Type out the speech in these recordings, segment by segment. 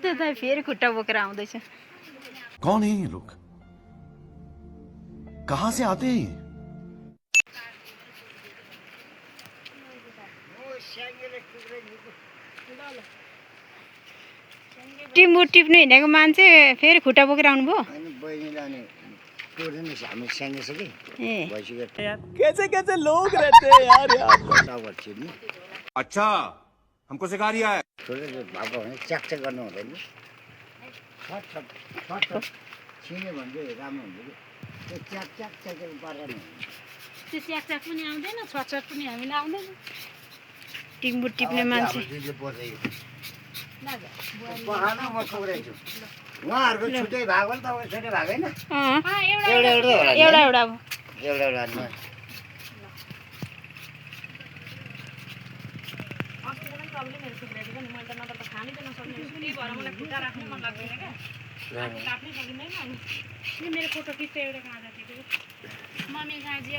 त्यता फेरि खुट्टा बोकेर आउँदैछ। कौन है ये लोग? कहाँ से आते हैं ये? टिम्बु टिप्नु हिँडेको मान्छे फेरि खुट्टा बोकेर आउनुभयो। कैसे कैसे लोग रहते हैं यार यहाँ पर। अच्छा हमको सिखा रिया है। च्याक गर्नु हुँदैन छिने भन्दै राम्रो हुन्छ कि त्यो च्याक गरेर त्यो च्याक पनि आउँदैन, छटछट पनि हामीलाई आउँदैन। टिम्बु टिप्ने मान्छे पखाना म पुग्दैछु उहाँहरूको छुट्टै भएको नि तपाईँ छुट्टै भएको होइन एउटा एउटा अब एउटा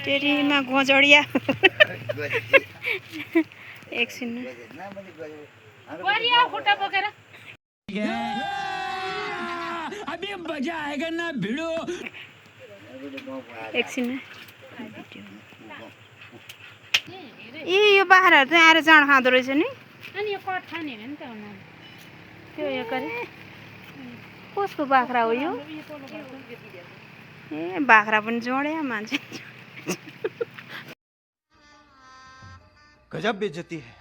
टेरीमा गोजडिया एकछिन खुट्टा बोकेर अभी मजा आएगा ना भिडो। एकछिन यो बाख्राहरू चाहिँ आएर जाँड खाँदो रहेछ नि। अनि यो कट खाने हो नि त उनीहरू। त्यो यो गरे कसको बाख्रा हो यो? ए बाख्रा पनि जोड्या मान्छे। गजब बेइज्जती है।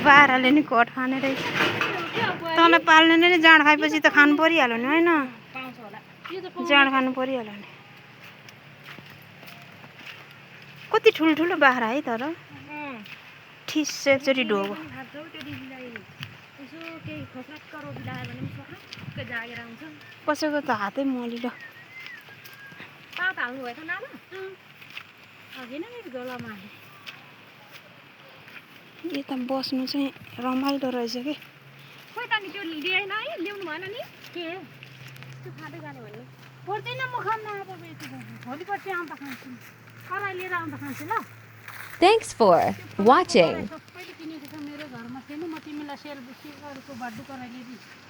बाख्राले नि कट खाने रहेछ। तँलाई पाल्ने नै जाँड खाएपछि त खानु परिहाल्यो नि होइन? पाउँछ होला। यो त जाँड खानु परिहाल्यो नि। कति ठुल्ठुलो बाख्रा है तर ठिस एकचोटि ढोगो। यसो केही खोस्राक्क रोटी लगायो भने पनि सखाक्क जागेर आउँछ। कसैको त हातै मलिलो। पात हाल्नु भयो त नाना? अघि नै मेरो गलामा हालेँ। यता बस्नु चाहिँ रमाइलो रहेछ कि। खोइ त नि त्यो ल्याएन है, ल्याउनु भएन नि? के त्यो खाँदै जाने भन्ने पर्दैन, म खान्न अब यति भोलि पर्सि आउँदा खान्छु। कराई लिएर आउँदा खान्छु ल। Thanks for watching. सबैले किनेको छ मेरो घरमा छैन, म तिमीलाई सेलको बड्डु कराई ल्याइदिन्छु।